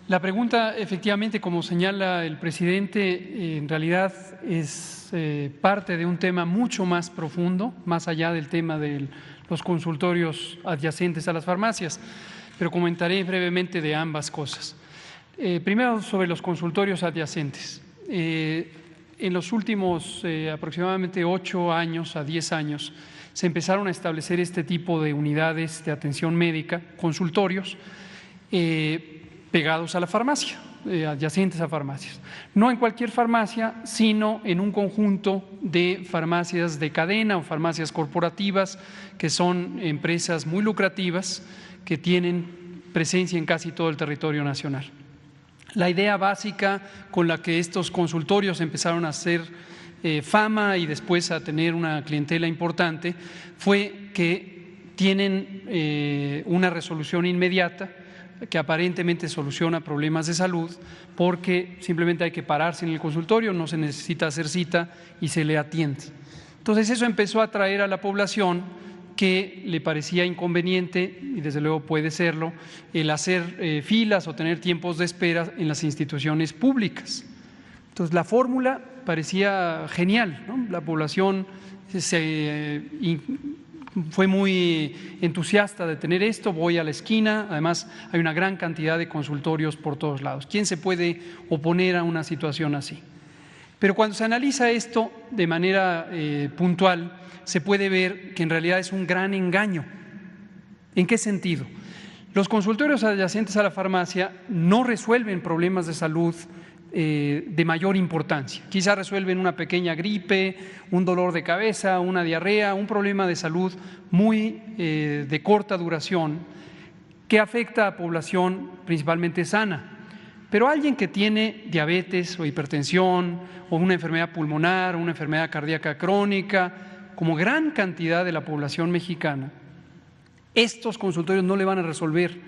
La pregunta, efectivamente, como señala el presidente, en realidad es parte de un tema mucho más profundo, más allá del tema de los consultorios adyacentes a las farmacias, pero comentaré brevemente de ambas cosas. Primero, sobre los consultorios adyacentes. En los últimos aproximadamente 8 años a 10 años se empezaron a establecer este tipo de unidades de atención médica, consultorios, pegados a la farmacia, adyacentes a farmacias. No en cualquier farmacia, sino en un conjunto de farmacias de cadena o farmacias corporativas, que son empresas muy lucrativas que tienen presencia en casi todo el territorio nacional. La idea básica con la que estos consultorios empezaron a hacer fama y después a tener una clientela importante fue que tienen una resolución inmediata que aparentemente soluciona problemas de salud, porque simplemente hay que pararse en el consultorio, no se necesita hacer cita y se le atiende. Entonces eso empezó a atraer a la población que le parecía inconveniente, y desde luego puede serlo, el hacer filas o tener tiempos de espera en las instituciones públicas. Entonces la fórmula parecía genial, ¿no? La población fue muy entusiasta de tener esto. Voy a la esquina, además hay una gran cantidad de consultorios por todos lados. ¿Quién se puede oponer a una situación así? Pero cuando se analiza esto de manera puntual, se puede ver que en realidad es un gran engaño. ¿En qué sentido? Los consultorios adyacentes a la farmacia no resuelven problemas de salud de mayor importancia. Quizá resuelven una pequeña gripe, un dolor de cabeza, una diarrea, un problema de salud muy de corta duración que afecta a población principalmente sana. Pero alguien que tiene diabetes o hipertensión o una enfermedad pulmonar o una enfermedad cardíaca crónica, como gran cantidad de la población mexicana, estos consultorios no le van a resolver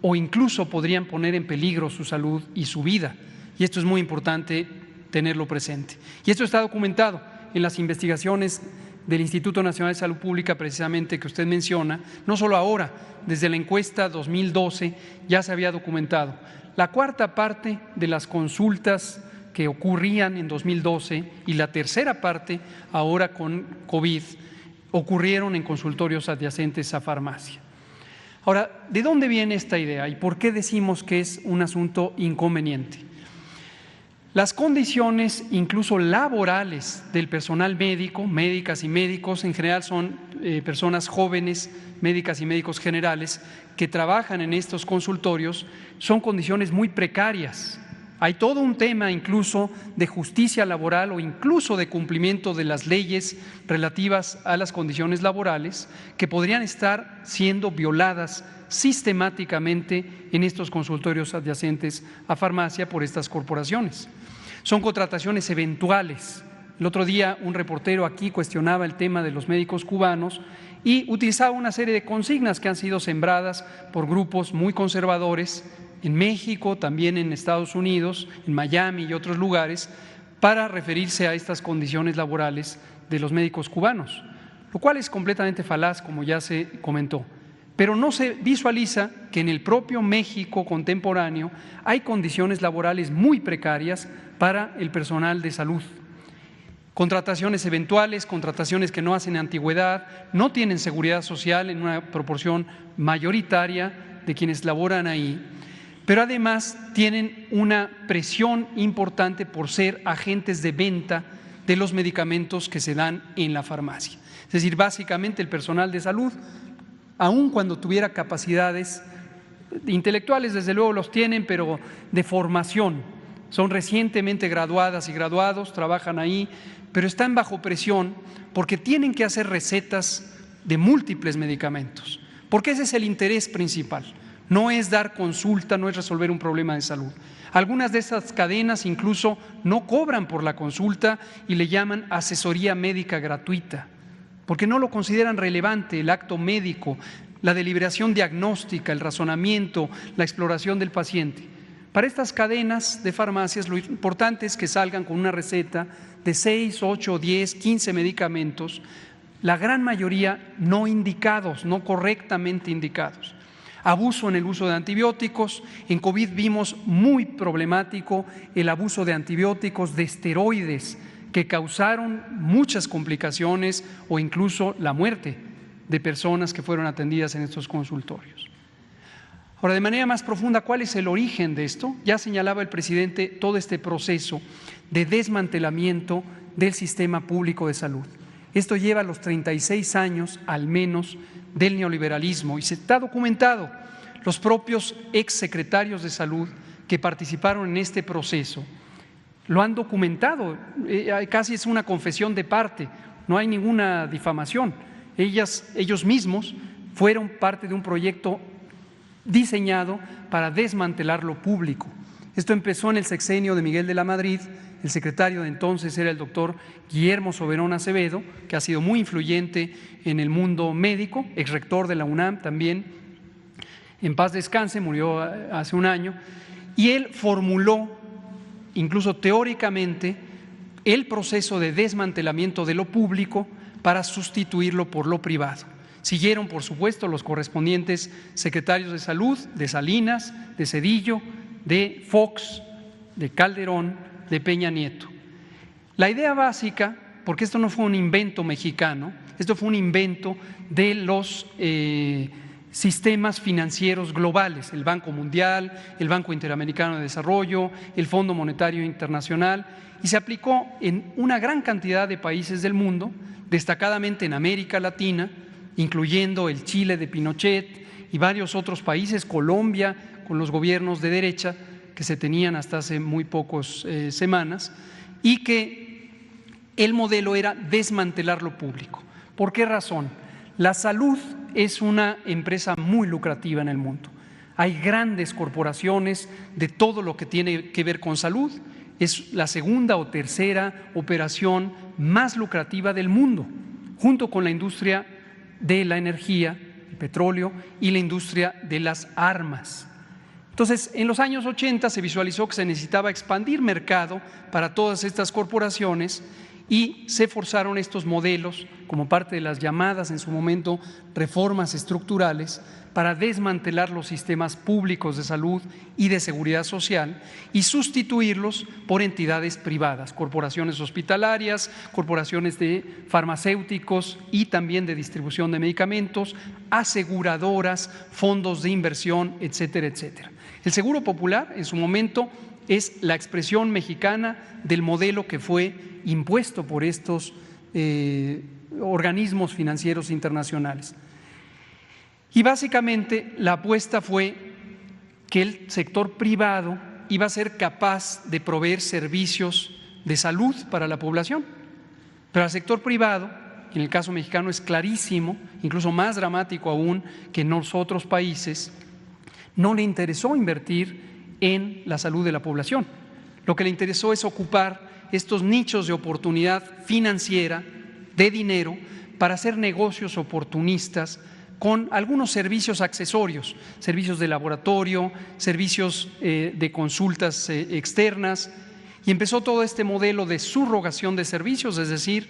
o incluso podrían poner en peligro su salud y su vida. Y esto es muy importante tenerlo presente. Y esto está documentado en las investigaciones del Instituto Nacional de Salud Pública, precisamente, que usted menciona. No solo ahora, desde la encuesta 2012 ya se había documentado. La cuarta parte de las consultas que ocurrían en 2012 y la tercera parte ahora con COVID ocurrieron en consultorios adyacentes a farmacia. Ahora, ¿de dónde viene esta idea y por qué decimos que es un asunto inconveniente? Las condiciones, incluso laborales, del personal médico, médicas y médicos, en general son personas jóvenes, médicas y médicos generales, que trabajan en estos consultorios, son condiciones muy precarias. Hay todo un tema incluso de justicia laboral o incluso de cumplimiento de las leyes relativas a las condiciones laborales que podrían estar siendo violadas sistemáticamente en estos consultorios adyacentes a farmacia por estas corporaciones. Son contrataciones eventuales. El otro día un reportero aquí cuestionaba el tema de los médicos cubanos y utilizaba una serie de consignas que han sido sembradas por grupos muy conservadores en México, también en Estados Unidos, en Miami y otros lugares, para referirse a estas condiciones laborales de los médicos cubanos, lo cual es completamente falaz, como ya se comentó. Pero no se visualiza que en el propio México contemporáneo hay condiciones laborales muy precarias para el personal de salud. Contrataciones eventuales, contrataciones que no hacen antigüedad, no tienen seguridad social en una proporción mayoritaria de quienes laboran ahí, pero además tienen una presión importante por ser agentes de venta de los medicamentos que se dan en la farmacia. Es decir, básicamente el personal de salud, aun cuando tuviera capacidades intelectuales, desde luego los tienen, pero de formación, son recientemente graduadas y graduados, trabajan ahí, pero están bajo presión porque tienen que hacer recetas de múltiples medicamentos, porque ese es el interés principal. No es dar consulta, no es resolver un problema de salud. Algunas de estas cadenas incluso no cobran por la consulta y le llaman asesoría médica gratuita, porque no lo consideran relevante el acto médico, la deliberación diagnóstica, el razonamiento, la exploración del paciente. Para estas cadenas de farmacias lo importante es que salgan con una receta de 6, 8, 10, 15 medicamentos, la gran mayoría no indicados, no correctamente indicados. Abuso en el uso de antibióticos. En COVID vimos muy problemático el abuso de antibióticos, de esteroides, que causaron muchas complicaciones o incluso la muerte de personas que fueron atendidas en estos consultorios. Ahora, de manera más profunda, ¿cuál es el origen de esto? Ya señalaba el presidente todo este proceso de desmantelamiento del sistema público de salud. Esto lleva los 36 años al menos del neoliberalismo y se está documentado. Los propios exsecretarios de salud que participaron en este proceso lo han documentado, casi es una confesión de parte, no hay ninguna difamación. Ellos mismos fueron parte de un proyecto diseñado para desmantelar lo público. Esto empezó en el sexenio de Miguel de la Madrid. El secretario de entonces era el doctor Guillermo Soberón Acevedo, que ha sido muy influyente en el mundo médico, exrector de la UNAM también, en paz descanse, murió hace un año, y él formuló, incluso teóricamente, el proceso de desmantelamiento de lo público para sustituirlo por lo privado. Siguieron, por supuesto, los correspondientes secretarios de salud, de Salinas, de Zedillo, de Fox, de Calderón, de Peña Nieto. La idea básica, porque esto no fue un invento mexicano, esto fue un invento de los sistemas financieros globales, el Banco Mundial, el Banco Interamericano de Desarrollo, el Fondo Monetario Internacional, y se aplicó en una gran cantidad de países del mundo, destacadamente en América Latina, incluyendo el Chile de Pinochet y varios otros países, Colombia, con los gobiernos de derecha que se tenían hasta hace muy pocas semanas, y que el modelo era desmantelar lo público. ¿Por qué razón? La salud es una empresa muy lucrativa en el mundo. Hay grandes corporaciones de todo lo que tiene que ver con salud. Es la segunda o tercera operación más lucrativa del mundo, junto con la industria de la energía, el petróleo, y la industria de las armas. Entonces, en los años 80 se visualizó que se necesitaba expandir mercado para todas estas corporaciones y se forzaron estos modelos como parte de las llamadas en su momento reformas estructurales para desmantelar los sistemas públicos de salud y de seguridad social y sustituirlos por entidades privadas, corporaciones hospitalarias, corporaciones de farmacéuticos y también de distribución de medicamentos, aseguradoras, fondos de inversión, etcétera, etcétera. El Seguro Popular en su momento es la expresión mexicana del modelo que fue impuesto por estos organismos financieros internacionales. Y básicamente la apuesta fue que el sector privado iba a ser capaz de proveer servicios de salud para la población, pero al sector privado, en el caso mexicano es clarísimo, incluso más dramático aún que en los otros países, no le interesó invertir en la salud de la población. Lo que le interesó es ocupar estos nichos de oportunidad financiera, de dinero, para hacer negocios oportunistas con algunos servicios accesorios, servicios de laboratorio, servicios de consultas externas, y empezó todo este modelo de subrogación de servicios, es decir,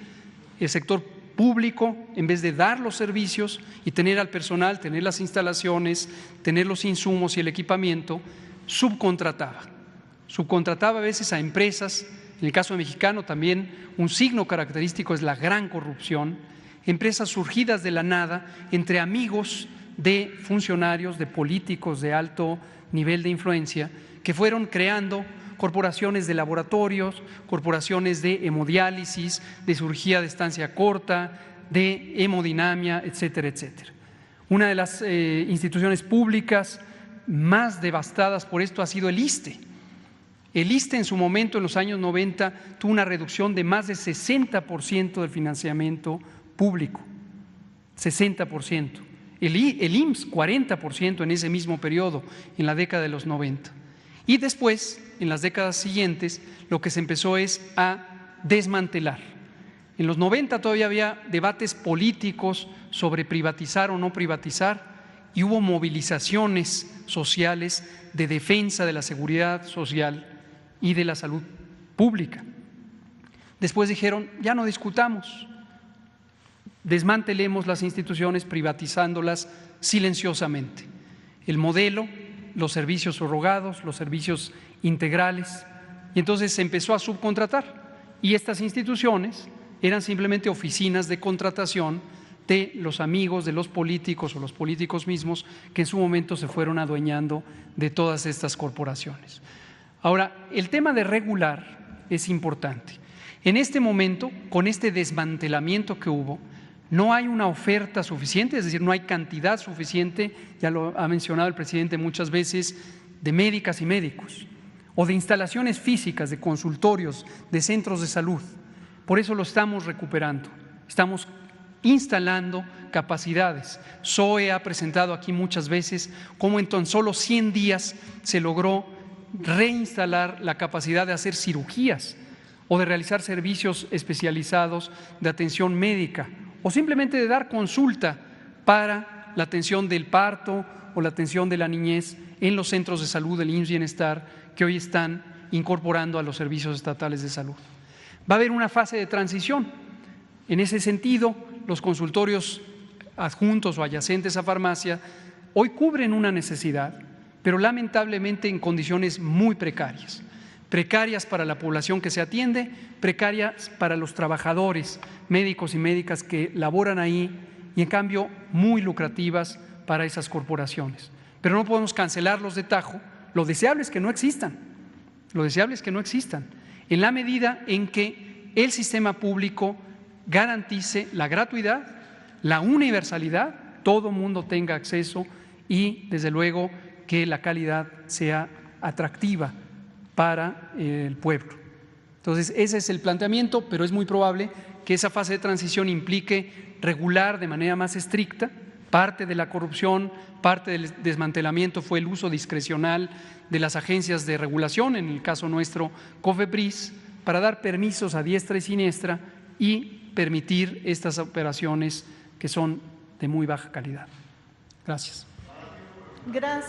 el sector público, en vez de dar los servicios y tener al personal, tener las instalaciones, tener los insumos y el equipamiento, subcontrataba a veces a empresas. En el caso mexicano también un signo característico es la gran corrupción, empresas surgidas de la nada entre amigos de funcionarios, de políticos de alto nivel de influencia, que fueron creando corporaciones de laboratorios, corporaciones de hemodiálisis, de cirugía de estancia corta, de hemodinamia, etcétera, etcétera. Una de las instituciones públicas más devastadas por esto ha sido el ISSSTE. El ISSSTE en su momento, en los años 90, tuvo una reducción de más de 60% del financiamiento público, 60%. El IMSS, 40% en ese mismo periodo, en la década de los 90. Y después, en las décadas siguientes, lo que se empezó es a desmantelar. En los 90 todavía había debates políticos sobre privatizar o no privatizar, y hubo movilizaciones sociales de defensa de la seguridad social y de la salud pública. Después dijeron, ya no discutamos, desmantelemos las instituciones privatizándolas silenciosamente. el modelo, los servicios subrogados, los servicios integrales, y entonces se empezó a subcontratar. Y estas instituciones eran simplemente oficinas de contratación de los amigos de los políticos o los políticos mismos que en su momento se fueron adueñando de todas estas corporaciones. Ahora, el tema de regular es importante. En este momento, con este desmantelamiento que hubo, no hay una oferta suficiente, es decir, no hay cantidad suficiente, ya lo ha mencionado el presidente muchas veces, de médicas y médicos, o de instalaciones físicas, de consultorios, de centros de salud. Por eso lo estamos recuperando, estamos instalando capacidades. SOE ha presentado aquí muchas veces cómo en tan solo 100 días se logró reinstalar la capacidad de hacer cirugías o de realizar servicios especializados de atención médica o simplemente de dar consulta para la atención del parto o la atención de la niñez en los centros de salud del IMSS Bienestar que hoy están incorporando a los servicios estatales de salud. Va a haber una fase de transición. En ese sentido, los consultorios adjuntos o adyacentes a farmacia hoy cubren una necesidad, pero lamentablemente en condiciones muy precarias. Precarias para la población que se atiende, precarias para los trabajadores, médicos y médicas que laboran ahí y en cambio muy lucrativas para esas corporaciones. Pero no podemos cancelarlos de tajo. Lo deseable es que no existan, lo deseable es que no existan, en la medida en que el sistema público garantice la gratuidad, la universalidad, todo mundo tenga acceso y desde luego que la calidad sea atractiva para el pueblo. Entonces, ese es el planteamiento, pero es muy probable que esa fase de transición implique regular de manera más estricta. Parte de la corrupción, parte del desmantelamiento fue el uso discrecional de las agencias de regulación, en el caso nuestro COFEPRIS, para dar permisos a diestra y siniestra y permitir estas operaciones que son de muy baja calidad. Gracias. Gracias.